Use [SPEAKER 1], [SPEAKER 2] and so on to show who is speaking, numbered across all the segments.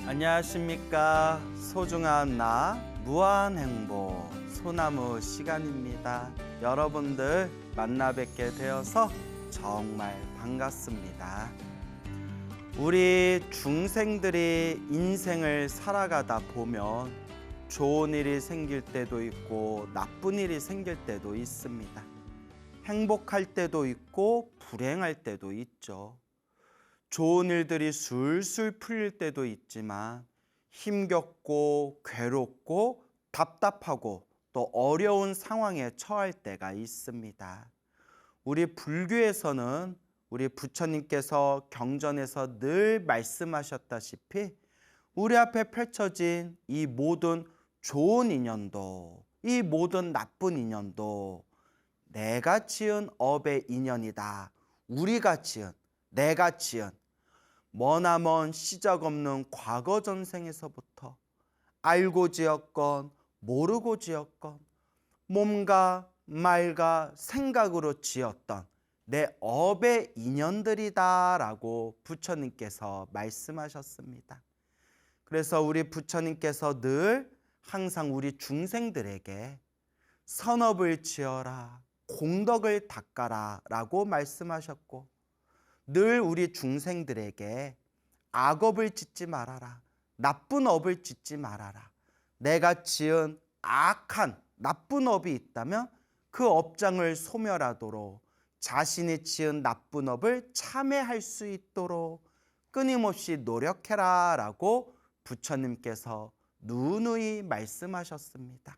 [SPEAKER 1] 안녕하십니까. 소중한 나 무한행복 소나무 시간입니다. 여러분들 만나 뵙게 되어서 정말 반갑습니다. 우리 중생들이 인생을 살아가다 보면 좋은 일이 생길 때도 있고 나쁜 일이 생길 때도 있습니다. 행복할 때도 있고 불행할 때도 있죠. 좋은 일들이 술술 풀릴 때도 있지만 힘겹고 괴롭고 답답하고 또 어려운 상황에 처할 때가 있습니다. 우리 불교에서는 우리 부처님께서 경전에서 늘 말씀하셨다시피 우리 앞에 펼쳐진 이 모든 좋은 인연도 이 모든 나쁜 인연도 내가 지은 업의 인연이다. 우리가 지은 내가 지은 머나먼 시작 없는 과거 전생에서부터 알고 지었건 모르고 지었건 몸과 말과 생각으로 지었던 내 업의 인연들이다 라고 부처님께서 말씀하셨습니다. 그래서 우리 부처님께서 늘 항상 우리 중생들에게 선업을 지어라, 공덕을 닦아라 라고 말씀하셨고 늘 우리 중생들에게 악업을 짓지 말아라. 나쁜 업을 짓지 말아라. 내가 지은 악한 나쁜 업이 있다면 그 업장을 소멸하도록 자신이 지은 나쁜 업을 참회할 수 있도록 끊임없이 노력해라 라고 부처님께서 누누이 말씀하셨습니다.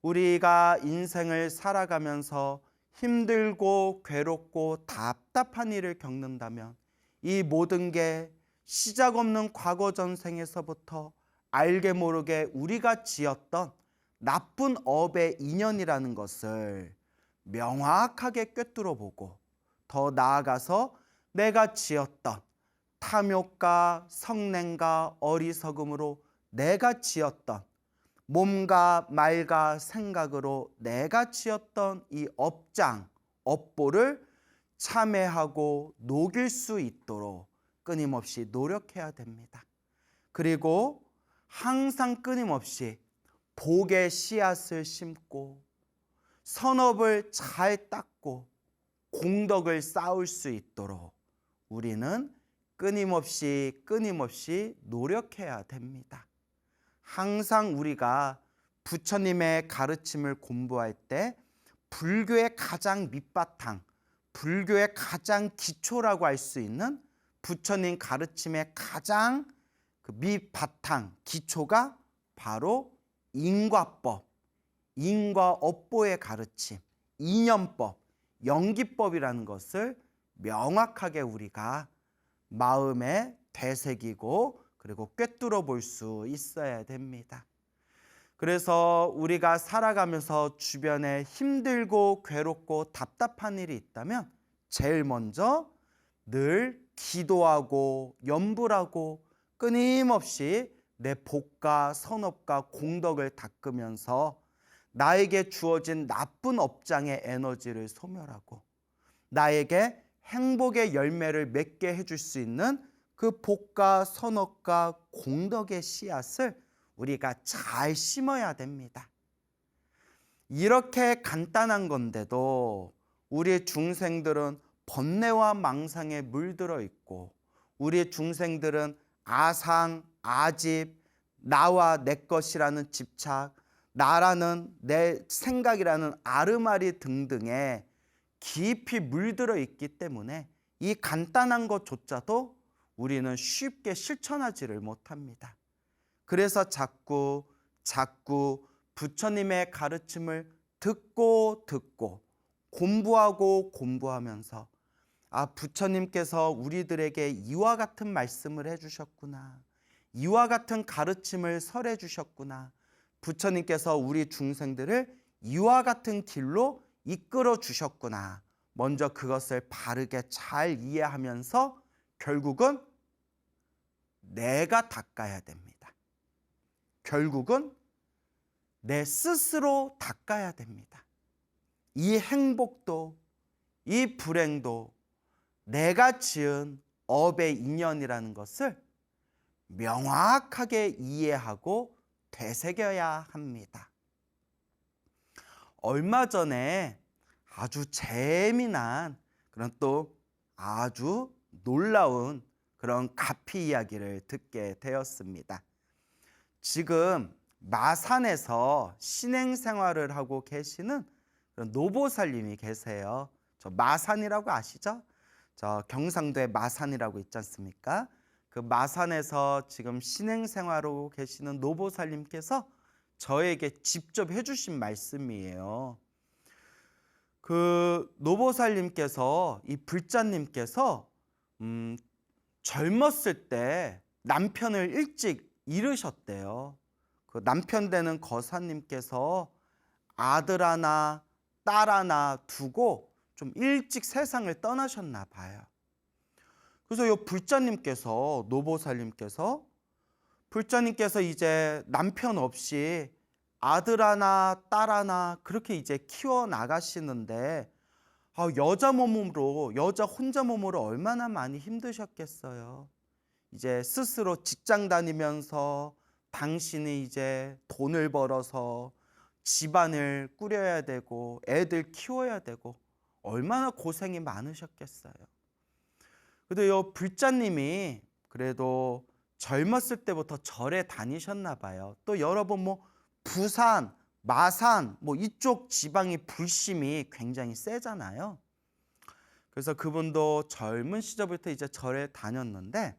[SPEAKER 1] 우리가 인생을 살아가면서 힘들고 괴롭고 답답한 일을 겪는다면 이 모든 게 시작 없는 과거 전생에서부터 알게 모르게 우리가 지었던 나쁜 업의 인연이라는 것을 명확하게 꿰뚫어 보고 더 나아가서 내가 지었던 탐욕과 성냉과 어리석음으로 내가 지었던 몸과 말과 생각으로 내가 지었던 이 업장, 업보를 참회하고 녹일 수 있도록 끊임없이 노력해야 됩니다. 그리고 항상 끊임없이 복의 씨앗을 심고 선업을 잘 닦고 공덕을 쌓을 수 있도록 우리는 끊임없이 노력해야 됩니다. 항상 우리가 부처님의 가르침을 공부할 때 불교의 가장 밑바탕, 불교의 가장 기초라고 할 수 있는 부처님 가르침의 가장 밑바탕, 기초가 바로 인과법, 인과업보의 가르침, 인연법, 연기법이라는 것을 명확하게 우리가 마음에 되새기고 그리고 꿰뚫어 볼 수 있어야 됩니다. 그래서 우리가 살아가면서 주변에 힘들고 괴롭고 답답한 일이 있다면 제일 먼저 늘 기도하고 염불하고 끊임없이 내 복과 선업과 공덕을 닦으면서 나에게 주어진 나쁜 업장의 에너지를 소멸하고 나에게 행복의 열매를 맺게 해줄 수 있는 그 복과 선업과 공덕의 씨앗을 우리가 잘 심어야 됩니다. 이렇게 간단한 건데도 우리 중생들은 번뇌와 망상에 물들어 있고 우리 중생들은 아상, 아집, 나와 내 것이라는 집착, 나라는 내 생각이라는 아르마리 등등에 깊이 물들어 있기 때문에 이 간단한 것조차도 우리는 쉽게 실천하지를 못합니다. 그래서 자꾸 부처님의 가르침을 듣고 공부하면서 부처님께서 우리들에게 이와 같은 말씀을 해주셨구나. 이와 같은 가르침을 설해 주셨구나. 부처님께서 우리 중생들을 이와 같은 길로 이끌어 주셨구나. 먼저 그것을 바르게 잘 이해하면서 결국은 내가 닦아야 됩니다. 결국은 내 스스로 닦아야 됩니다. 이 행복도 이 불행도 내가 지은 업의 인연이라는 것을 명확하게 이해하고 되새겨야 합니다. 얼마 전에 아주 재미난 그런 또 아주 놀라운 그런 가피 이야기를 듣게 되었습니다. 지금 마산에서 신행 생활을 하고 계시는 그런 노보살님이 계세요. 저 마산이라고 아시죠? 저 경상도에 마산이라고 있지 않습니까? 그 마산에서 지금 신행 생활하고 계시는 노보살님께서 저에게 직접 해주신 말씀이에요. 그 노보살님께서 이 불자님께서 젊었을 때 남편을 일찍 잃으셨대요. 그 남편 되는 거사님께서 아들 하나 딸 하나 두고 좀 일찍 세상을 떠나셨나 봐요. 그래서 이 불자님께서 불자님께서 이제 남편 없이 아들 하나 딸 하나 그렇게 이제 키워 나가시는데 여자 혼자 몸으로 얼마나 많이 힘드셨겠어요. 이제 스스로 직장 다니면서 당신이 이제 돈을 벌어서 집안을 꾸려야 되고 애들 키워야 되고 얼마나 고생이 많으셨겠어요. 그래도 이 불자님이 그래도 젊었을 때부터 절에 다니셨나 봐요. 또 여러분 부산, 마산 이쪽 지방이 불심이 굉장히 세잖아요. 그래서 그분도 젊은 시절부터 이제 절에 다녔는데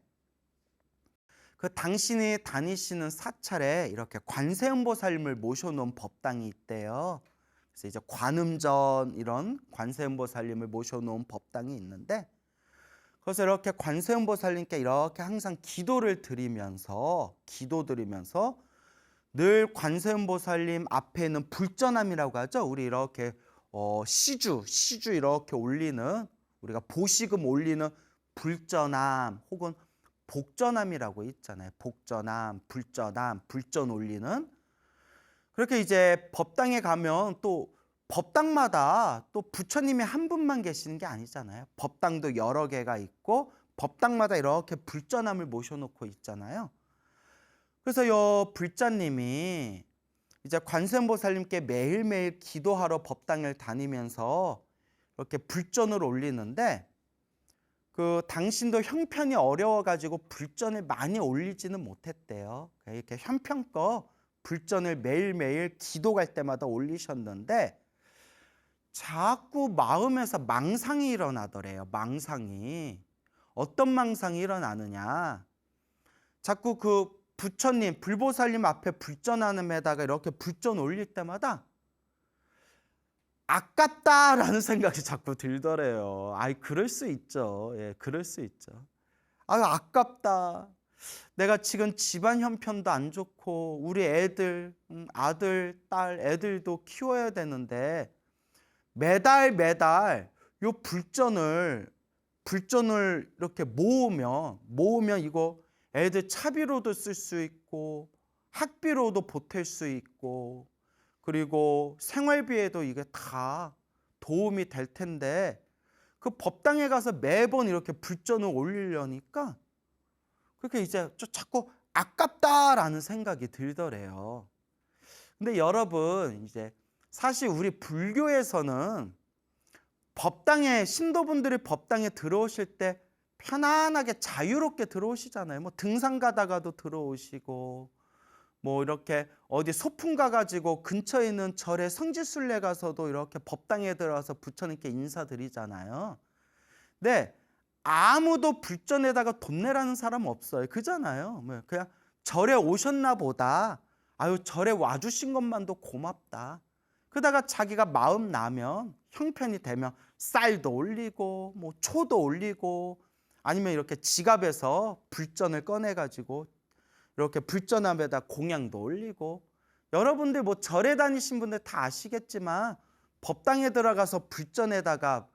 [SPEAKER 1] 그 당신이 다니시는 사찰에 이렇게 관세음보살님을 모셔놓은 법당이 있대요. 그래서 이제 관음전 이런 관세음보살님을 모셔놓은 법당이 있는데 그래서 이렇게 관세음보살님께 이렇게 항상 기도를 드리면서 늘 관세음보살님 앞에는 불전함이라고 하죠. 우리 이렇게 시주 이렇게 올리는 우리가 보시금 올리는 불전함 혹은 복전함이라고 있잖아요. 복전함, 불전 올리는. 그렇게 이제 법당에 가면 또 법당마다 또 부처님이 한 분만 계시는 게 아니잖아요. 법당도 여러 개가 있고 법당마다 이렇게 불전함을 모셔놓고 있잖아요. 그래서 요 불자님이 이제 관세음보살님께 매일매일 기도하러 법당을 다니면서 이렇게 불전을 올리는데 그 당신도 형편이 어려워가지고 불전을 많이 올리지는 못했대요. 이렇게 형편껏 불전을 매일매일 기도 갈 때마다 올리셨는데 자꾸 마음에서 망상이 일어나더래요. 망상이. 어떤 망상이 일어나느냐. 자꾸 그 부처님, 불보살님 앞에 불전하는데다가 이렇게 불전 올릴 때마다 아깝다라는 생각이 자꾸 들더래요. 그럴 수 있죠. 예, 그럴 수 있죠. 아깝다. 내가 지금 집안 형편도 안 좋고 우리 애들, 아들, 딸, 애들도 키워야 되는데 매달 요 불전을 이렇게 모으면 이거 애들 차비로도 쓸 수 있고 학비로도 보탤 수 있고 그리고 생활비에도 이게 다 도움이 될 텐데 그 법당에 가서 매번 이렇게 불전을 올리려니까 그렇게 이제 자꾸 아깝다라는 생각이 들더래요. 근데 여러분 이제 사실 우리 불교에서는 신도분들이 법당에 들어오실 때 편안하게 자유롭게 들어오시잖아요. 등산 가다가도 들어오시고 이렇게 어디 소풍 가가지고 근처에 있는 절에 성지순례 가서도 이렇게 법당에 들어와서 부처님께 인사드리잖아요. 근데 아무도 불전에다가 돈 내라는 사람 없어요. 그잖아요. 그냥 절에 오셨나 보다. 절에 와주신 것만도 고맙다. 그러다가 자기가 마음 나면 형편이 되면 쌀도 올리고 초도 올리고 아니면 이렇게 지갑에서 불전을 꺼내가지고 이렇게 불전함에다 공양도 올리고 여러분들 절에 다니신 분들 다 아시겠지만 법당에 들어가서 불전에다가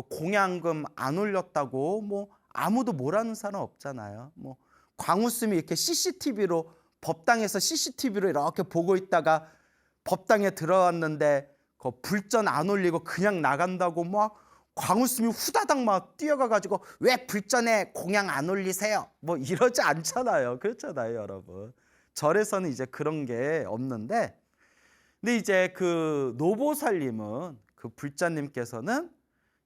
[SPEAKER 1] 공양금 안 올렸다고 아무도 뭐라는 사람 없잖아요. 광우스님이 이렇게 법당에서 CCTV로 이렇게 보고 있다가 법당에 들어왔는데 불전 안 올리고 그냥 나간다고 광우스님이 후다닥 막 뛰어가가지고 왜 불전에 공양 안 올리세요? 뭐 이러지 않잖아요. 그렇잖아요, 여러분. 절에서는 이제 그런 게 없는데, 근데 이제 그 노보살님은, 그 불자님께서는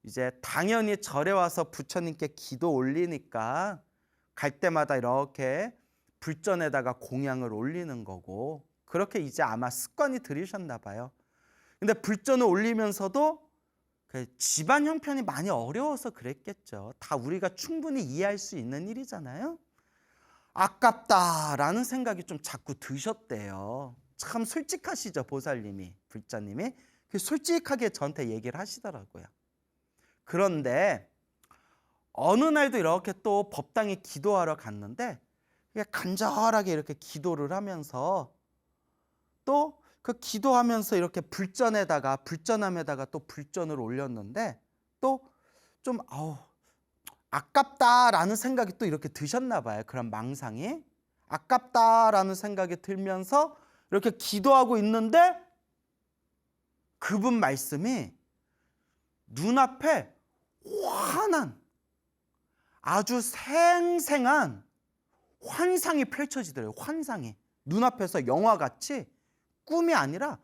[SPEAKER 1] 이제 당연히 절에 와서 부처님께 기도 올리니까 갈 때마다 이렇게 불전에다가 공양을 올리는 거고, 그렇게 이제 아마 습관이 들이셨나 봐요. 근데 불전을 올리면서도 그 집안 형편이 많이 어려워서 그랬겠죠. 다 우리가 충분히 이해할 수 있는 일이잖아요. 아깝다라는 생각이 좀 자꾸 드셨대요. 참 솔직하시죠, 보살님이, 불자님이. 솔직하게 저한테 얘기를 하시더라고요. 그런데 어느 날도 이렇게 또 법당에 기도하러 갔는데, 간절하게 이렇게 기도를 하면서 또 그 기도하면서 이렇게 불전함에다가 또 불전을 올렸는데, 또 좀 아깝다라는 생각이 또 이렇게 드셨나 봐요. 그런 망상이 아깝다라는 생각이 들면서 이렇게 기도하고 있는데, 그분 말씀이 눈앞에 환한, 아주 생생한 환상이 펼쳐지더래요. 환상이 눈앞에서 영화같이, 꿈이 아니라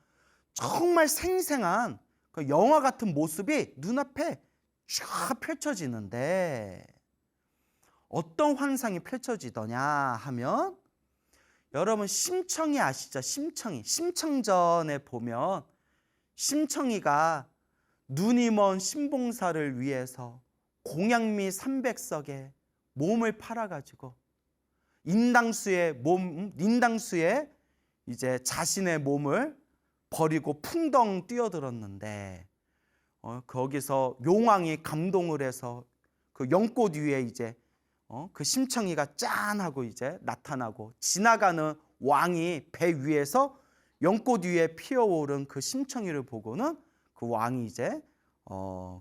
[SPEAKER 1] 정말 생생한 그 영화 같은 모습이 눈앞에 쫙 펼쳐지는데, 어떤 환상이 펼쳐지더냐 하면, 여러분 심청이 아시죠? 심청전에 보면 심청이가 눈이 먼 신봉사를 위해서 공양미 300석에 몸을 팔아가지고 인당수의 이제 자신의 몸을 버리고 풍덩 뛰어들었는데, 거기서 용왕이 감동을 해서 그 연꽃 위에 이제 그 심청이가 짠 하고 이제 나타나고, 지나가는 왕이 배 위에서 연꽃 위에 피어오른 그 심청이를 보고는 그 왕이 이제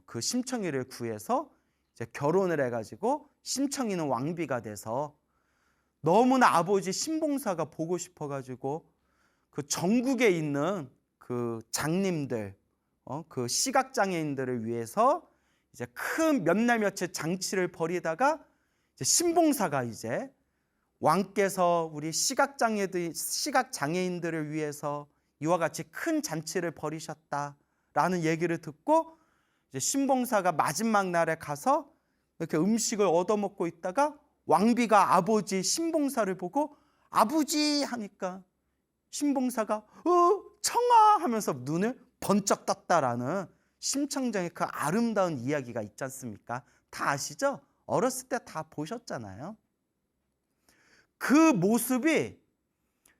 [SPEAKER 1] 그 심청이를 구해서 이제 결혼을 해가지고 심청이는 왕비가 돼서, 너무나 아버지 신봉사가 보고 싶어가지고 그 전국에 있는 그 장님들, 그 시각장애인들을 위해서 이제 큰 몇 날 며칠 장치를 벌이다가, 이제 신봉사가 이제 왕께서 우리 시각장애인들을 위해서 이와 같이 큰 잔치를 벌이셨다라는 얘기를 듣고, 이제 신봉사가 마지막 날에 가서 이렇게 음식을 얻어먹고 있다가 왕비가 아버지 신봉사를 보고 아버지 하니까, 신봉사가 청아 하면서 눈을 번쩍 떴다라는 심청정의 그 아름다운 이야기가 있지 않습니까? 다 아시죠? 어렸을 때 다 보셨잖아요. 그 모습이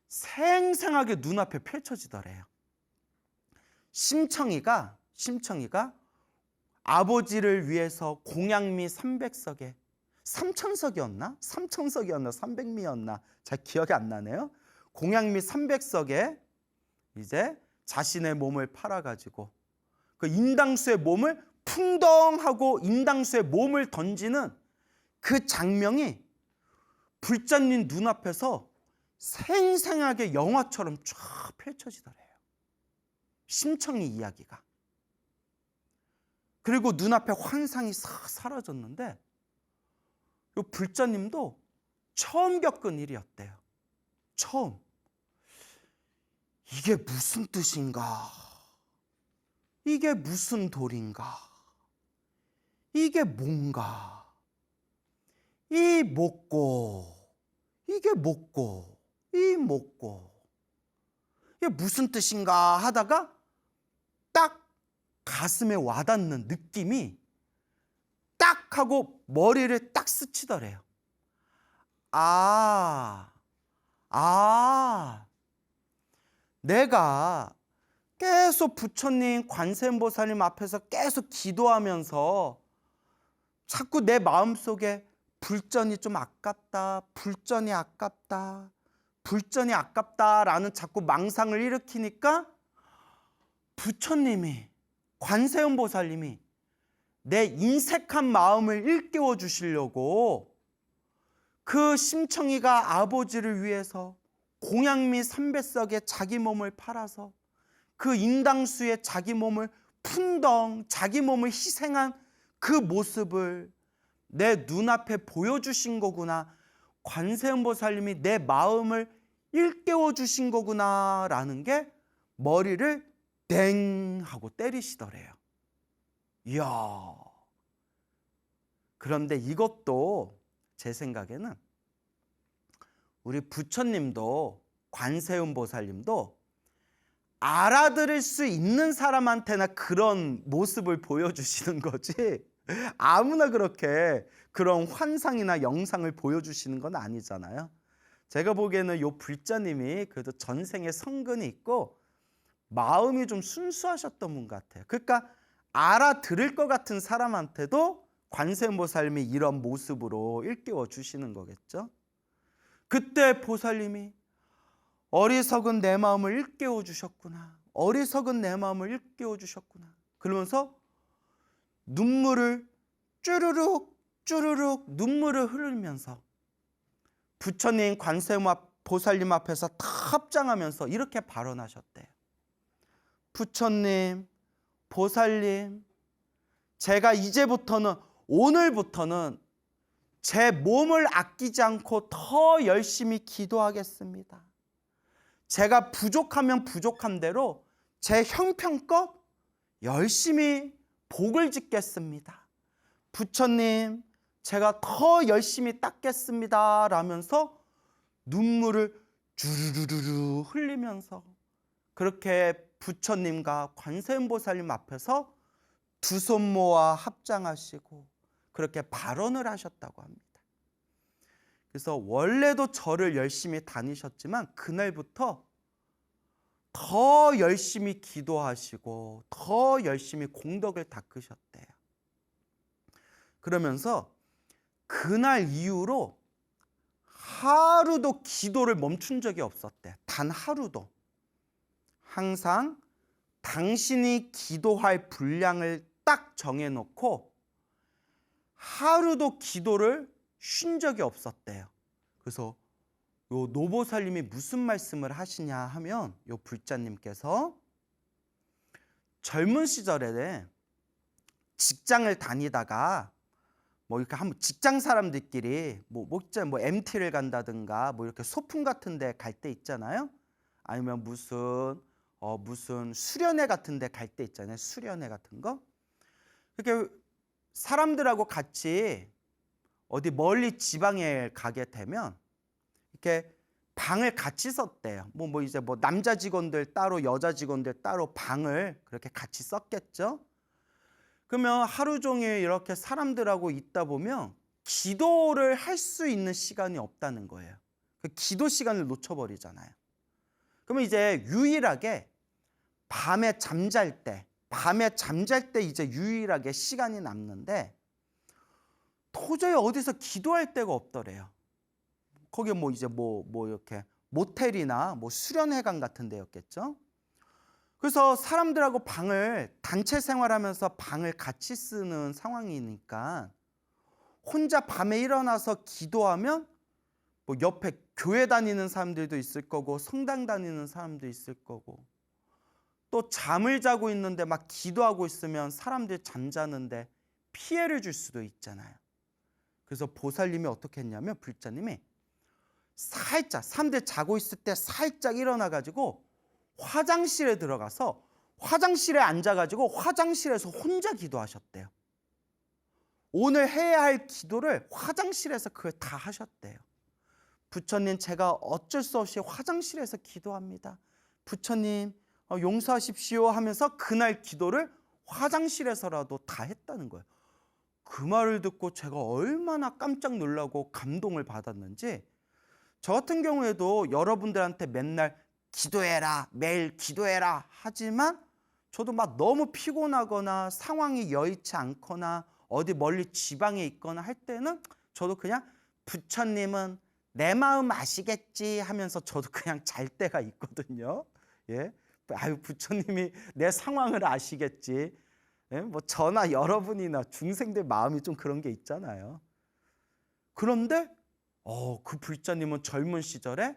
[SPEAKER 1] 생생하게 눈앞에 펼쳐지더래요. 심청이가 아버지를 위해서 공양미 300석에, 3천석이었나? 300미였나? 잘 기억이 안 나네요. 공양미 300석에 이제 자신의 몸을 팔아가지고 그 인당수의 몸을 풍덩하고 인당수의 몸을 던지는 그 장면이 불자님 눈앞에서 생생하게 영화처럼 쫙 펼쳐지더래요. 심청이 이야기가. 그리고 눈앞에 환상이 싹 사라졌는데, 이 불자님도 처음 겪은 일이었대요. 처음. 이게 무슨 뜻인가? 이게 무슨 도리인가? 이게 뭔가? 이 먹고, 이게 먹고, 이 먹고, 이게 무슨 뜻인가 하다가 딱 가슴에 와닿는 느낌이 딱 하고 머리를 딱 스치더래요. 내가 계속 부처님, 관세음보살님 앞에서 계속 기도하면서 자꾸 내 마음속에 불전이 좀 아깝다, 불전이 아깝다, 불전이 아깝다라는 자꾸 망상을 일으키니까, 부처님이, 관세음보살님이 내 인색한 마음을 일깨워 주시려고 그 심청이가 아버지를 위해서 공양미 300석에 자기 몸을 팔아서 그 인당수에 자기 몸을 자기 몸을 희생한 그 모습을 내 눈앞에 보여주신 거구나. 관세음보살님이 내 마음을 일깨워 주신 거구나라는 게 머리를 땡 하고 때리시더래요. 이야. 그런데 이것도 제 생각에는 우리 부처님도 관세음보살님도 알아들을 수 있는 사람한테나 그런 모습을 보여주시는 거지, 아무나 그렇게 그런 환상이나 영상을 보여주시는 건 아니잖아요. 제가 보기에는 요 불자님이 그래도 전생에 성근이 있고 마음이 좀 순수하셨던 분 같아요. 그러니까 알아들을 것 같은 사람한테도 관세음보살님이 이런 모습으로 일깨워 주시는 거겠죠. 그때 보살님이 어리석은 내 마음을 일깨워 주셨구나. 어리석은 내 마음을 일깨워 주셨구나. 그러면서 눈물을 쭈르륵 쭈르륵 눈물을 흘리면서 부처님 관세음보살님 앞에서 다 합장하면서 이렇게 발언하셨대요. 부처님, 보살님, 제가 이제부터는, 오늘부터는 제 몸을 아끼지 않고 더 열심히 기도하겠습니다. 제가 부족하면 부족한 대로 제 형편껏 열심히 복을 짓겠습니다. 부처님, 제가 더 열심히 닦겠습니다 라면서 눈물을 주르르르 흘리면서 그렇게 부처님과 관세음보살님 앞에서 두 손 모아 합장하시고 그렇게 발언을 하셨다고 합니다. 그래서 원래도 절을 열심히 다니셨지만 그날부터 더 열심히 기도하시고 더 열심히 공덕을 닦으셨대요. 그러면서 그날 이후로 하루도 기도를 멈춘 적이 없었대. 단 하루도. 항상 당신이 기도할 분량을 딱 정해놓고 하루도 기도를 쉰 적이 없었대요. 그래서 요 노보살님이 무슨 말씀을 하시냐 하면 요 불자님께서 젊은 시절에 직장을 다니다가 뭐 이렇게 한번 직장 사람들끼리 뭐 MT를 간다든가 뭐 이렇게 소풍 같은 데 갈 때 있잖아요. 아니면 무슨 수련회 같은 데 갈 때 있잖아요. 수련회 같은 거. 이렇게 사람들하고 같이 어디 멀리 지방에 가게 되면 이렇게 방을 같이 썼대요. 이제 남자 직원들 따로 여자 직원들 따로 방을 그렇게 같이 썼겠죠. 그러면 하루 종일 이렇게 사람들하고 있다 보면 기도를 할 수 있는 시간이 없다는 거예요. 그 기도 시간을 놓쳐버리잖아요. 그러면 이제 유일하게 밤에 잠잘 때 이제 유일하게 시간이 남는데 도저히 어디서 기도할 데가 없더래요. 거기 이렇게 모텔이나 수련회관 같은 데였겠죠. 그래서 사람들하고 단체 생활하면서 방을 같이 쓰는 상황이니까 혼자 밤에 일어나서 기도하면 옆에 교회 다니는 사람들도 있을 거고 성당 다니는 사람도 있을 거고 또 잠을 자고 있는데 막 기도하고 있으면 사람들 잠자는데 피해를 줄 수도 있잖아요. 그래서 보살님이 어떻게 했냐면 불자님이 살짝 사람들 자고 있을 때 살짝 일어나가지고 화장실에 들어가서 화장실에 앉아가지고 화장실에서 혼자 기도하셨대요. 오늘 해야 할 기도를 화장실에서 그걸 다 하셨대요. 부처님, 제가 어쩔 수 없이 화장실에서 기도합니다. 부처님, 용서하십시오 하면서 그날 기도를 화장실에서라도 다 했다는 거예요. 그 말을 듣고 제가 얼마나 깜짝 놀라고 감동을 받았는지, 저 같은 경우에도 여러분들한테 맨날 기도해라, 매일 기도해라 하지만 저도 막 너무 피곤하거나 상황이 여의치 않거나 어디 멀리 지방에 있거나 할 때는 저도 그냥 부처님은 내 마음 아시겠지 하면서 저도 그냥 잘 때가 있거든요. 예, 부처님이 내 상황을 아시겠지. 예? 저나 여러분이나 중생들 마음이 좀 그런 게 있잖아요. 그런데 그 불자님은 젊은 시절에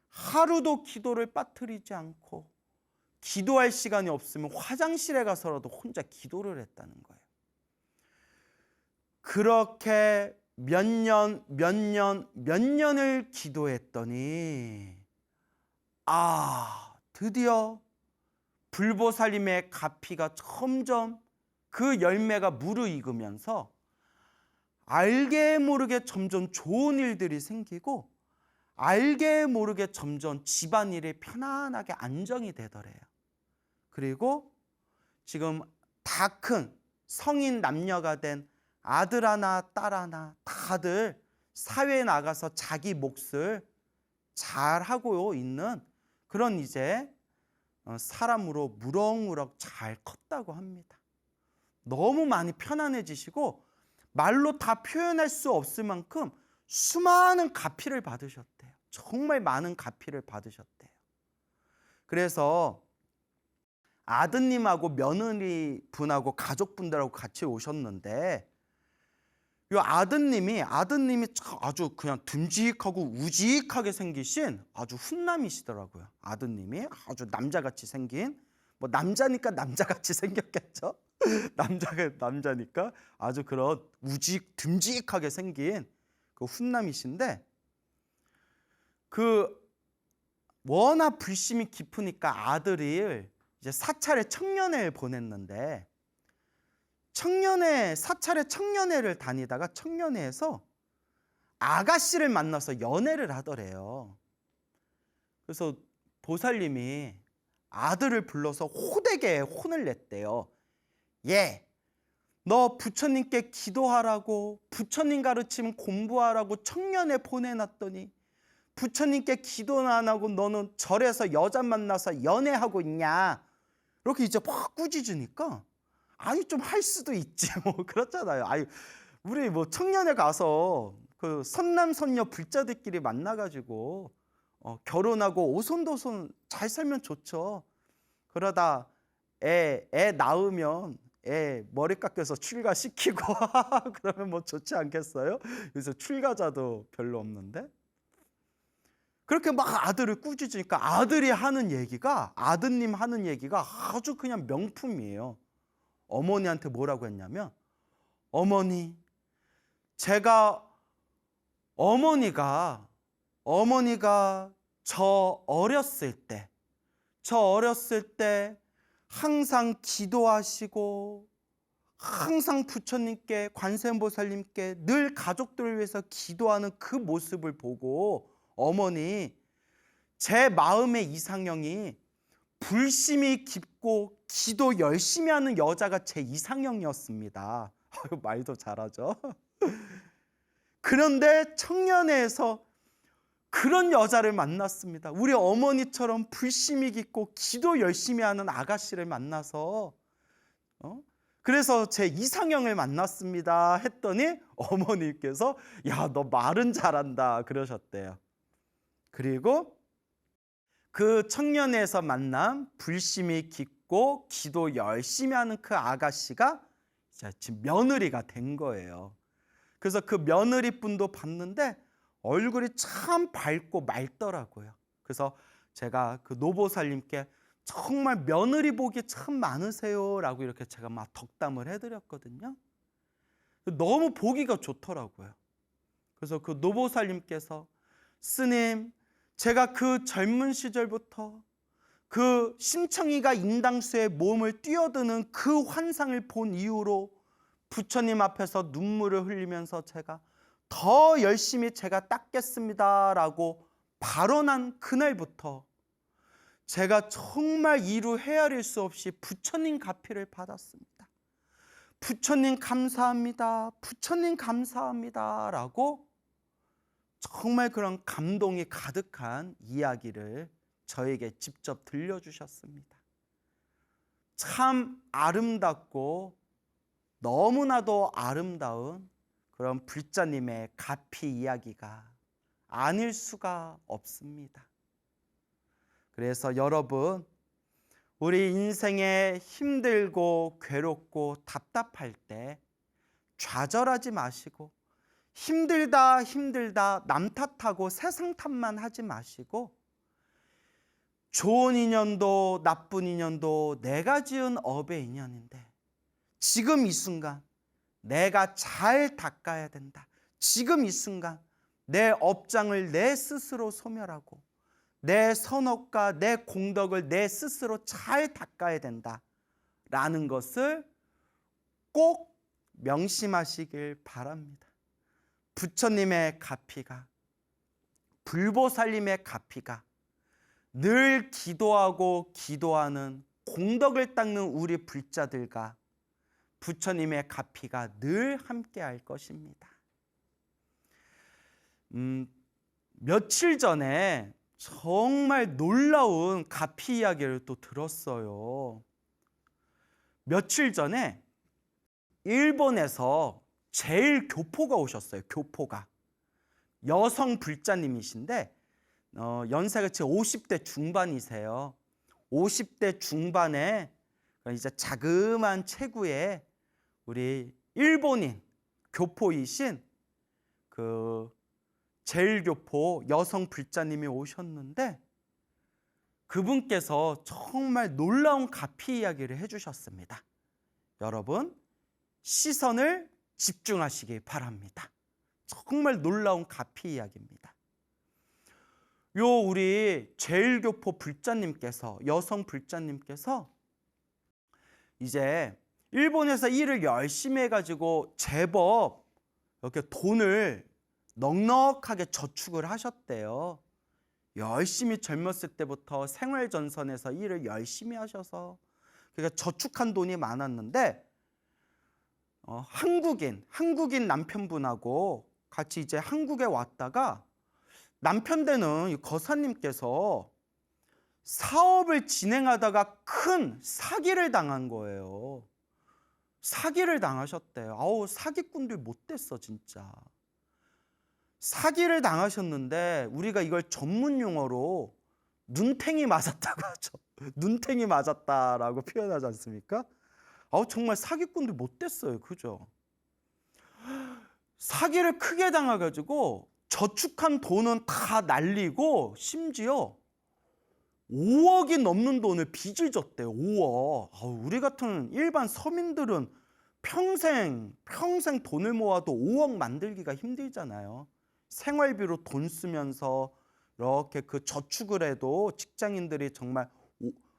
[SPEAKER 1] 하루도 기도를 빠뜨리지 않고 기도할 시간이 없으면 화장실에 가서라도 혼자 기도를 했다는 거예요. 그렇게 몇 년을 기도했더니 드디어 불보살님의 가피가 점점 그 열매가 무르익으면서 알게 모르게 점점 좋은 일들이 생기고 알게 모르게 점점 집안일이 편안하게 안정이 되더래요. 그리고 지금 다 큰 성인 남녀가 된 아들 하나 딸 하나 다들 사회에 나가서 자기 몫을 잘하고 있는 그런 이제 사람으로 무럭무럭 잘 컸다고 합니다. 너무 많이 편안해지시고 말로 다 표현할 수 없을 만큼 수많은 가피를 받으셨대요. 정말 많은 가피를 받으셨대요. 그래서 아드님하고 며느리 분하고 가족분들하고 같이 오셨는데 이 아드님이 아주 그냥 듬직하고 우직하게 생기신 아주 훈남이시더라고요. 아드님이 아주 남자같이 생긴, 뭐 남자니까 남자같이 생겼겠죠. 남자니까 아주 그런 듬직하게 생긴 그 훈남이신데 그 워낙 불심이 깊으니까 아들을 이제 사찰에 청년회를 보냈는데 사찰에 청년회를 다니다가 청년회에서 아가씨를 만나서 연애를 하더래요. 그래서 보살님이 아들을 불러서 호되게 혼을 냈대요. 너 부처님께 기도하라고 부처님 가르침 공부하라고 청년회 보내놨더니 부처님께 기도는 안 하고 너는 절에서 여자 만나서 연애하고 있냐. 이렇게 이제 막 꾸짖으니까 좀 할 수도 있지 뭐 그렇잖아요. 우리 뭐 청년회 가서 그 선남선녀 불자들끼리 만나가지고 결혼하고 오손도손 잘 살면 좋죠. 그러다 애 낳으면 애 머리 깎여서 출가시키고 그러면 뭐 좋지 않겠어요? 그래서 출가자도 별로 없는데 그렇게 막 아들을 꾸짖으니까 아드님 하는 얘기가 아주 그냥 명품이에요. 어머니한테 뭐라고 했냐면 어머니 어머니가 저 어렸을 때 항상 기도하시고 항상 부처님께 관세음보살님께 늘 가족들을 위해서 기도하는 그 모습을 보고 어머니 제 마음의 이상형이 불심이 깊고 기도 열심히 하는 여자가 제 이상형이었습니다. 말도 잘하죠. 그런데 청년회에서 그런 여자를 만났습니다. 우리 어머니처럼 불심이 깊고 기도 열심히 하는 아가씨를 만나서 그래서 제 이상형을 만났습니다 했더니 어머니께서 너 말은 잘한다 그러셨대요. 그리고 그 청년회에서 만난 불심이 깊고 기도 열심히 하는 그 아가씨가 지금 며느리가 된 거예요. 그래서 그 며느리분도 봤는데 얼굴이 참 밝고 맑더라고요. 그래서 제가 그 노보살님께 정말 며느리 복이 참 많으세요 라고 이렇게 제가 막 덕담을 해드렸거든요. 너무 보기가 좋더라고요. 그래서 그 노보살님께서 스님 제가 그 젊은 시절부터 그 심청이가 인당수에 몸을 뛰어드는 그 환상을 본 이후로 부처님 앞에서 눈물을 흘리면서 제가 더 열심히 제가 닦겠습니다 라고 발언한 그날부터 제가 정말 이루 헤아릴 수 없이 부처님 가피를 받았습니다. 부처님 감사합니다. 부처님 감사합니다 라고 정말 그런 감동이 가득한 이야기를 저에게 직접 들려주셨습니다. 참 아름답고 너무나도 아름다운 그런 불자님의 가피 이야기가 아닐 수가 없습니다. 그래서 여러분, 우리 인생에 힘들고 괴롭고 답답할 때 좌절하지 마시고 힘들다 남 탓하고 세상 탓만 하지 마시고 좋은 인연도 나쁜 인연도 내가 지은 업의 인연인데 지금 이 순간 내가 잘 닦아야 된다. 지금 이 순간 내 업장을 내 스스로 소멸하고 내 선업과 내 공덕을 내 스스로 잘 닦아야 된다라는 것을 꼭 명심하시길 바랍니다. 부처님의 가피가, 불보살님의 가피가, 늘 기도하고 기도하는 공덕을 닦는 우리 불자들과 부처님의 가피가 늘 함께 할 것입니다. 며칠 전에 정말 놀라운 가피 이야기를 또 들었어요. 며칠 전에 일본에서 제일 교포가 오셨어요. 교포가. 여성 불자님이신데 연세가 지금 50대 중반이세요. 50대 중반에 이제 자그마한 체구에 우리 일본인 교포이신 그 제일교포 여성 불자님이 오셨는데 그분께서 정말 놀라운 가피 이야기를 해주셨습니다. 여러분 시선을 집중하시기 바랍니다. 정말 놀라운 가피 이야기입니다. 요 우리 제일교포 불자님께서, 여성 불자님께서 이제 일본에서 일을 열심히 해가지고 제법 이렇게 돈을 넉넉하게 저축을 하셨대요. 열심히 젊었을 때부터 생활전선에서 일을 열심히 하셔서 그러니까 저축한 돈이 많았는데 한국인 남편분하고 같이 이제 한국에 왔다가 남편 되는 거사님께서 사업을 진행하다가 큰 사기를 당한 거예요. 사기를 당하셨대요. 아우, 사기꾼들 못됐어 진짜. 사기를 당하셨는데 우리가 이걸 전문 용어로 눈탱이 맞았다고 하죠. 눈탱이 맞았다라고 표현하지 않습니까? 아우, 정말 사기꾼들 못됐어요. 그죠? 사기를 크게 당해가지고 저축한 돈은 다 날리고 심지어 5억이 넘는 돈을 빚을 졌대요. 5억. 우리 같은 일반 서민들은 평생 돈을 모아도 5억 만들기가 힘들잖아요. 생활비로 돈 쓰면서 이렇게 그 저축을 해도 직장인들이 정말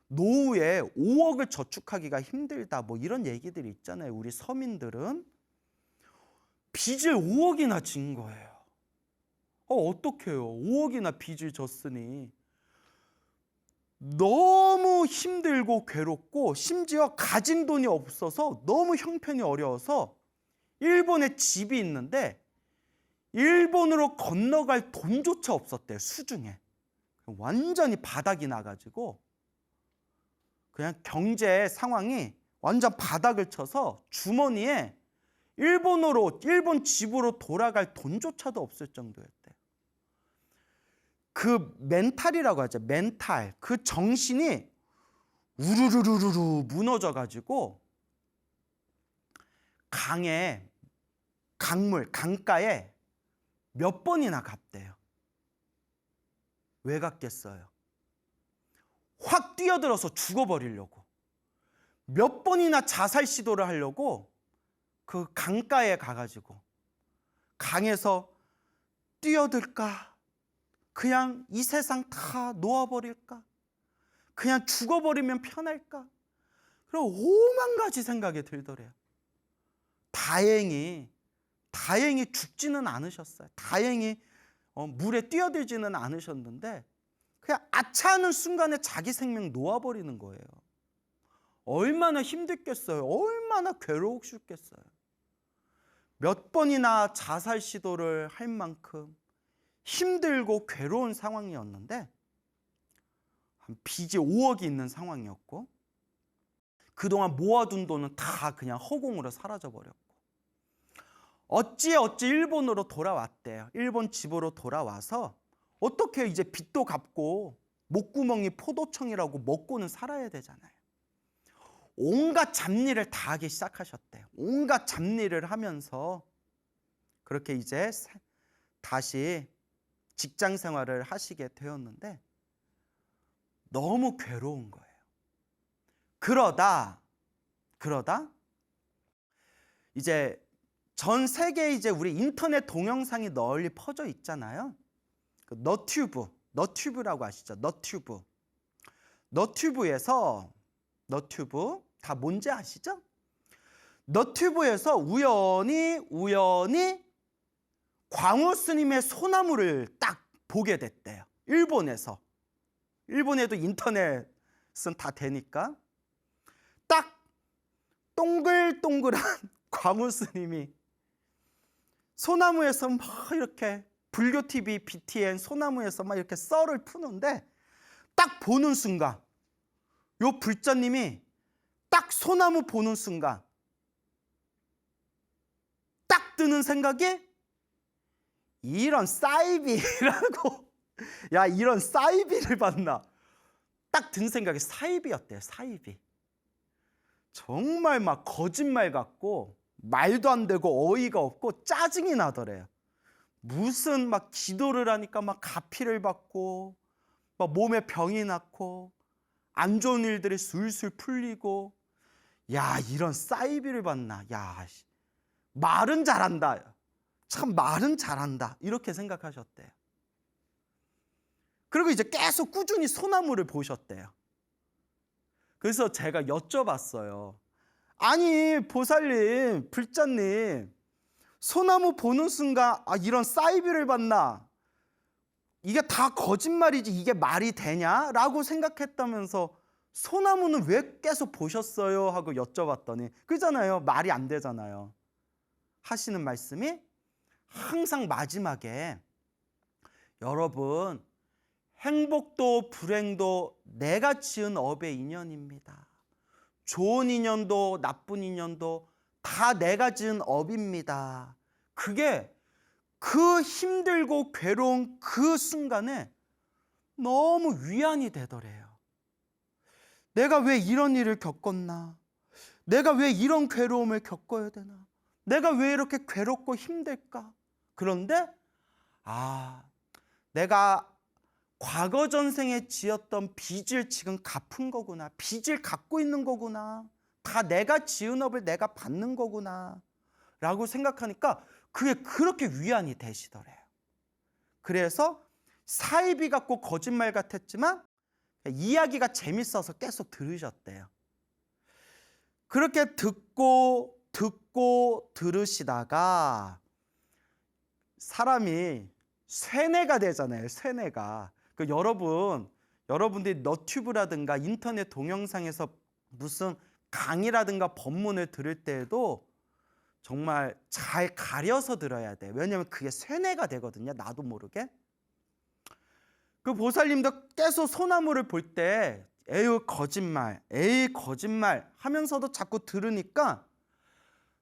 [SPEAKER 1] 노후에 5억을 저축하기가 힘들다. 뭐 이런 얘기들이 있잖아요. 우리 서민들은. 빚을 5억이나 진 거예요. 어떡해요. 5억이나 빚을 졌으니. 너무 힘들고 괴롭고 심지어 가진 돈이 없어서 너무 형편이 어려워서 일본에 집이 있는데 일본으로 건너갈 돈조차 없었대요. 수중에. 완전히 바닥이 나가지고 그냥 경제 상황이 완전 바닥을 쳐서 주머니에 일본 집으로 돌아갈 돈조차도 없을 정도였대요. 그 멘탈이라고 하죠. 멘탈. 그 정신이 우르르르르 무너져가지고 강가에 몇 번이나 갔대요. 왜 갔겠어요? 확 뛰어들어서 죽어버리려고. 몇 번이나 자살 시도를 하려고 그 강가에 가가지고 강에서 뛰어들까? 그냥 이 세상 다 놓아버릴까? 그냥 죽어버리면 편할까? 그리고 5만 가지 생각이 들더래요. 다행히 죽지는 않으셨어요. 다행히 물에 뛰어들지는 않으셨는데 그냥 아차하는 순간에 자기 생명 놓아버리는 거예요. 얼마나 힘들겠어요. 얼마나 괴로우셨겠어요. 몇 번이나 자살 시도를 할 만큼 힘들고 괴로운 상황이었는데 빚이 5억이 있는 상황이었고 그동안 모아둔 돈은 다 그냥 허공으로 사라져버렸고 어찌 일본으로 돌아왔대요. 일본 집으로 돌아와서 어떻게 이제 빚도 갚고 목구멍이 포도청이라고 먹고는 살아야 되잖아요. 온갖 잡일을 다 하기 시작하셨대요. 온갖 잡일을 하면서 그렇게 이제 다시 직장 생활을 하시게 되었는데 너무 괴로운 거예요. 그러다 이제 전 세계에 이제 우리 인터넷 동영상이 널리 퍼져 있잖아요. 그 너튜브라고 아시죠? 너튜브에서 다 뭔지 아시죠? 너튜브에서 우연히 광우 스님의 소나무를 딱 보게 됐대요. 일본에도 인터넷은 다 되니까 딱 동글동글한 광우 스님이 소나무에서 막 이렇게 불교 TV BTN 소나무에서 막 이렇게 썰을 푸는데 딱 보는 순간 요 불자님이 딱 소나무 보는 순간 딱 드는 생각이 이런 사이비라고 야 이런 사이비를 봤나 딱 든 생각이 사이비였대요. 사이비. 정말 막 거짓말 같고 말도 안 되고 어이가 없고 짜증이 나더래요. 무슨 막 기도를 하니까 막 가피를 받고 막 몸에 병이 났고 안 좋은 일들이 술술 풀리고 야 이런 사이비를 봤나. 야 말은 잘한다. 참 말은 잘한다. 이렇게 생각하셨대요. 그리고 이제 계속 꾸준히 소나무를 보셨대요. 그래서 제가 여쭤봤어요. 아니 보살님, 불자님 소나무 보는 순간 이런 사이비를 봤나? 이게 다 거짓말이지 이게 말이 되냐? 라고 생각했다면서 소나무는 왜 계속 보셨어요? 하고 여쭤봤더니 그잖아요. 말이 안 되잖아요. 하시는 말씀이 항상 마지막에 여러분 행복도 불행도 내가 지은 업의 인연입니다. 좋은 인연도 나쁜 인연도 다 내가 지은 업입니다. 그게 그 힘들고 괴로운 그 순간에 너무 위안이 되더래요. 내가 왜 이런 일을 겪었나? 내가 왜 이런 괴로움을 겪어야 되나? 내가 왜 이렇게 괴롭고 힘들까? 그런데 내가 과거 전생에 지었던 빚을 지금 갚은 거구나. 빚을 갖고 있는 거구나. 다 내가 지은 업을 내가 받는 거구나. 라고 생각하니까 그게 그렇게 위안이 되시더래요. 그래서 사이비 같고 거짓말 같았지만 이야기가 재밌어서 계속 들으셨대요. 그렇게 듣고 들으시다가 사람이 쇠뇌가 되잖아요. 쇠뇌가. 여러분들이 너튜브라든가 인터넷 동영상에서 무슨 강의라든가 법문을 들을 때에도 정말 잘 가려서 들어야 돼. 왜냐하면 그게 쇠뇌가 되거든요. 나도 모르게. 그 보살님도 계속 소나무를 볼 때 에이 거짓말 하면서도 자꾸 들으니까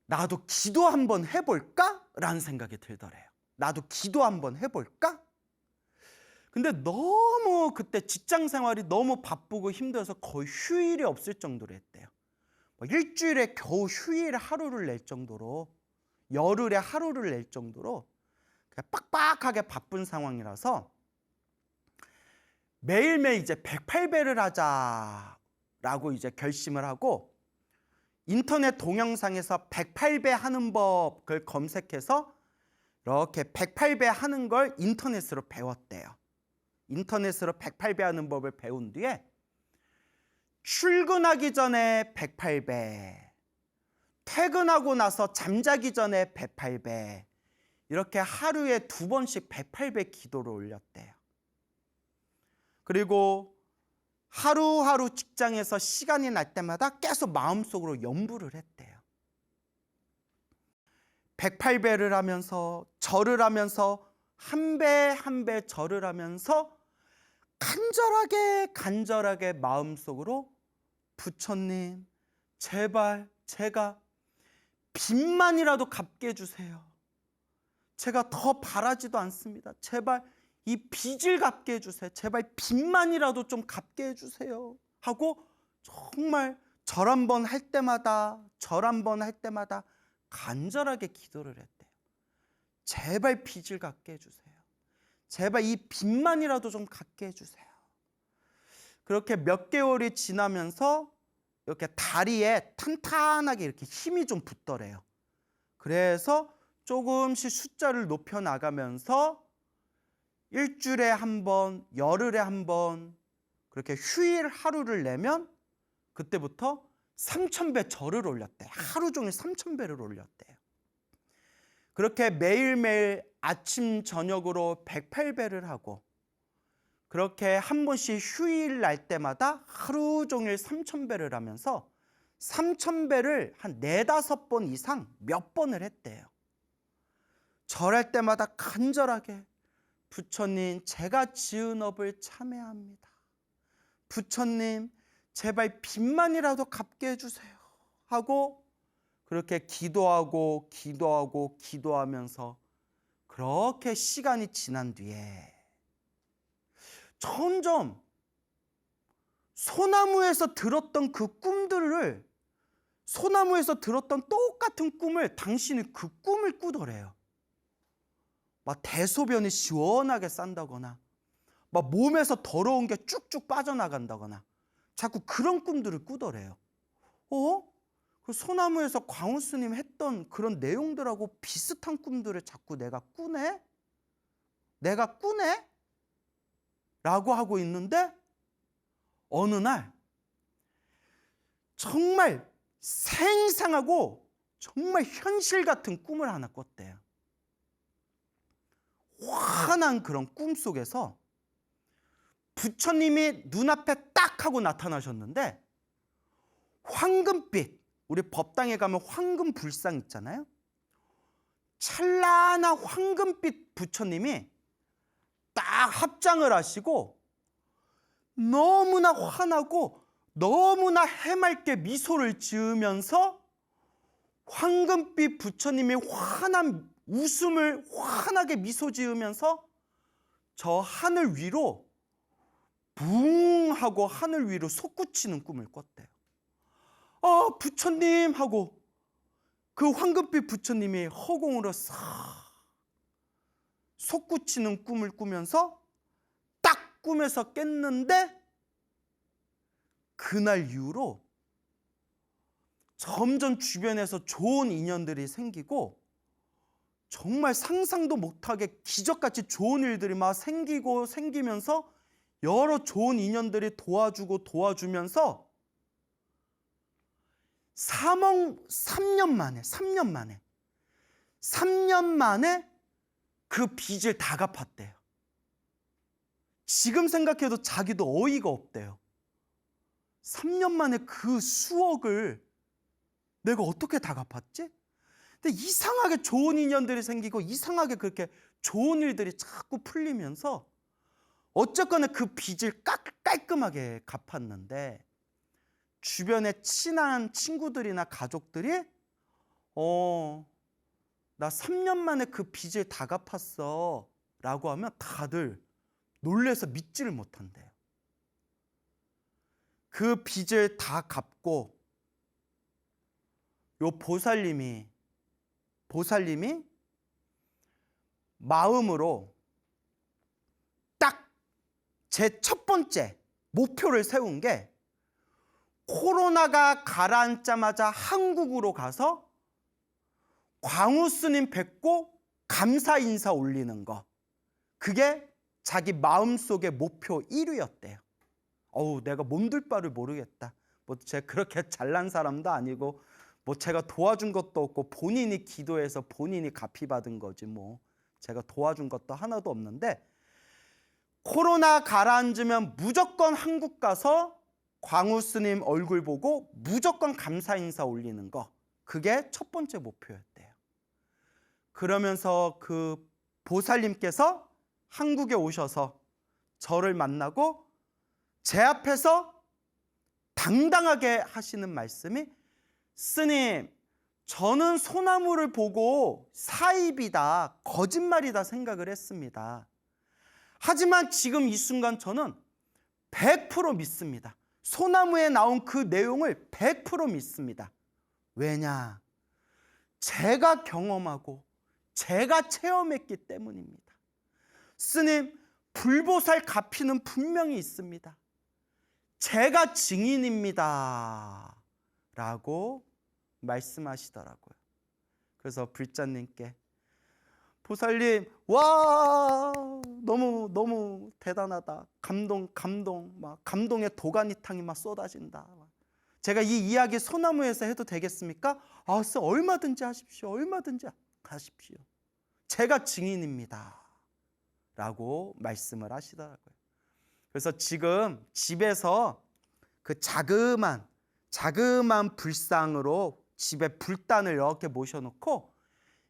[SPEAKER 1] 나도 기도 한번 해볼까? 라는 생각이 들더래요. 나도 기도 한번 해볼까? 근데 너무 그때 직장 생활이 너무 바쁘고 힘들어서 거의 휴일이 없을 정도로 했대요. 일주일에 겨우 휴일 하루를 낼 정도로, 열흘에 하루를 낼 정도로 빡빡하게 바쁜 상황이라서 매일매일 이제 108배를 하자라고 이제 결심을 하고 인터넷 동영상에서 108배 하는 법을 검색해서 이렇게 108배 하는 걸 인터넷으로 배웠대요. 인터넷으로 108배 하는 법을 배운 뒤에 출근하기 전에 108배, 퇴근하고 나서 잠자기 전에 108배, 이렇게 하루에 2번씩 108배 기도를 올렸대요. 그리고 하루하루 직장에서 시간이 날 때마다 계속 마음속으로 염불을 했대요. 108배를 하면서 절을 하면서 한 배 한 배 절을 하면서 간절하게 마음속으로 부처님 제발 제가 빚만이라도 갚게 해주세요. 제가 더 바라지도 않습니다. 제발 이 빚을 갚게 해주세요. 제발 빚만이라도 좀 갚게 해주세요. 하고 정말 절 한 번 할 때마다 간절하게 기도를 했대요. 제발 빚을 갚게 해주세요. 제발 이 빚만이라도 좀 갚게 해주세요. 그렇게 몇 개월이 지나면서 이렇게 다리에 탄탄하게 이렇게 힘이 좀 붙더래요. 그래서 조금씩 숫자를 높여 나가면서 일주일에 한 번, 열흘에 한 번 그렇게 휴일 하루를 내면 그때부터 3,000배 절을 올렸대요. 하루 종일 3,000배를 올렸대요. 그렇게 매일매일 아침 저녁으로 108배를 하고 그렇게 한 번씩 휴일 날 때마다 하루 종일 3,000배를 하면서 3,000배를 한 4-5번 이상 몇 번을 했대요. 절할 때마다 간절하게 부처님, 제가 지은 업을 참회합니다. 부처님, 제발 빚만이라도 갚게 해주세요 하고 그렇게 기도하고 기도하면서 그렇게 시간이 지난 뒤에 점점 소나무에서 들었던 그 꿈들을, 소나무에서 들었던 똑같은 꿈을 당신이 그 꿈을 꾸더래요. 막 대소변이 시원하게 싼다거나 막 몸에서 더러운 게 쭉쭉 빠져나간다거나 자꾸 그런 꿈들을 꾸더래요. 그 소나무에서 광우 스님 했던 그런 내용들하고 비슷한 꿈들을 자꾸 내가 꾸네? 라고 하고 있는데 어느 날 정말 생생하고 정말 현실 같은 꿈을 하나 꿨대요. 환한 그런 꿈 속에서 부처님이 눈앞에 딱 하고 나타나셨는데 황금빛, 우리 법당에 가면 황금 불상 있잖아요. 찬란한 황금빛 부처님이 딱 합장을 하시고 너무나 환하고 너무나 해맑게 미소를 지으면서 황금빛 부처님이 환한 웃음을 환하게 미소 지으면서 저 하늘 위로 붕 하고 하늘 위로 솟구치는 꿈을 꿨대요. 부처님 하고 그 황금빛 부처님이 허공으로 싹 솟구치는 꿈을 꾸면서 딱 꿈에서 깼는데 그날 이후로 점점 주변에서 좋은 인연들이 생기고 정말 상상도 못하게 기적같이 좋은 일들이 막 생기면서 여러 좋은 인연들이 도와주면서 3년 만에 그 빚을 다 갚았대요. 지금 생각해도 자기도 어이가 없대요. 3년 만에 그 수억을 내가 어떻게 다 갚았지? 근데 이상하게 좋은 인연들이 생기고 이상하게 그렇게 좋은 일들이 자꾸 풀리면서 어쨌거나 그 빚을 깔끔하게 갚았는데 주변에 친한 친구들이나 가족들이 나 3년 만에 그 빚을 다 갚았어 라고 하면 다들 놀래서 믿지를 못한대요. 그 빚을 다 갚고 요 보살님이 마음으로 딱 제 첫 번째 목표를 세운 게 코로나가 가라앉자마자 한국으로 가서 광우 스님 뵙고 감사 인사 올리는 거, 그게 자기 마음속의 목표 1위였대요. 내가 몸둘 바를 모르겠다. 제가 그렇게 잘난 사람도 아니고 제가 도와준 것도 없고 본인이 기도해서 본인이 갚이 받은 거지 제가 도와준 것도 하나도 없는데 코로나 가라앉으면 무조건 한국 가서 광우 스님 얼굴 보고 무조건 감사 인사 올리는 거, 그게 첫 번째 목표였대요. 그러면서 그 보살님께서 한국에 오셔서 저를 만나고 제 앞에서 당당하게 하시는 말씀이, 스님, 저는 소나무를 보고 사입이다, 거짓말이다 생각을 했습니다. 하지만 지금 이 순간 저는 100% 믿습니다. 소나무에 나온 그 내용을 100% 믿습니다. 왜냐? 제가 경험하고 제가 체험했기 때문입니다. 스님, 불보살 가피는 분명히 있습니다. 제가 증인입니다 라고 말씀하시더라고요. 그래서 불자님께 보살님, 와, 너무 대단하다. 감동, 막 감동의 도가니탕이 막 쏟아진다. 제가 이 이야기 소나무에서 해도 되겠습니까? 아, 얼마든지 하십시오. 얼마든지 하십시오. 제가 증인입니다. 라고 말씀을 하시더라고요. 그래서 지금 집에서 그 자그만 불상으로 집에 불단을 이렇게 모셔놓고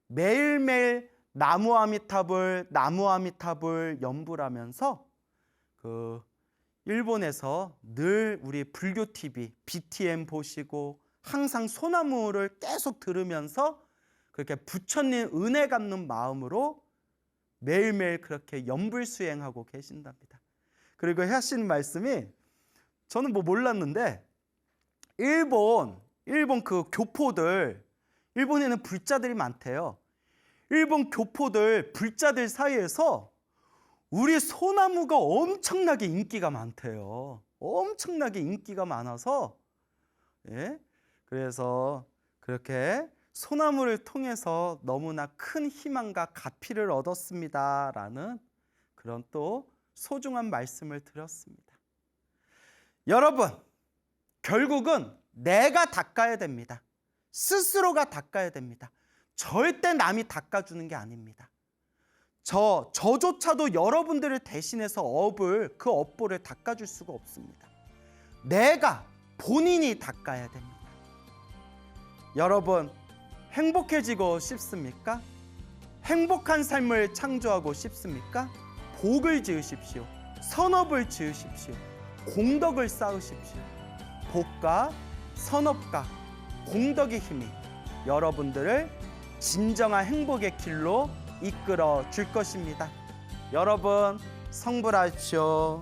[SPEAKER 1] 매일매일 나무 아미타불 연불하면서 그 일본에서 늘 우리 불교 TV, BTM 보시고 항상 소나무를 계속 들으면서 그렇게 부처님 은혜 갚는 마음으로 매일매일 그렇게 연불 수행하고 계신답니다. 그리고 하시는 말씀이 저는 뭐 몰랐는데 일본 그 교포들, 일본에는 불자들이 많대요. 일본 교포들, 불자들 사이에서 우리 소나무가 엄청나게 인기가 많대요. 엄청나게 인기가 많아서, 예? 그래서 그렇게 소나무를 통해서 너무나 큰 희망과 가피를 얻었습니다라는 그런 또 소중한 말씀을 드렸습니다. 여러분, 결국은 내가 닦아야 됩니다. 스스로가 닦아야 됩니다. 절대 남이 닦아주는 게 아닙니다. 저조차도 여러분들을 대신해서 그 업보를 닦아줄 수가 없습니다. 내가 본인이 닦아야 됩니다. 여러분, 행복해지고 싶습니까? 행복한 삶을 창조하고 싶습니까? 복을 지으십시오. 선업을 지으십시오. 공덕을 쌓으십시오. 복과 선업과 공덕의 힘이 여러분들을 진정한 행복의 길로 이끌어 줄 것입니다. 여러분, 성불하십시오.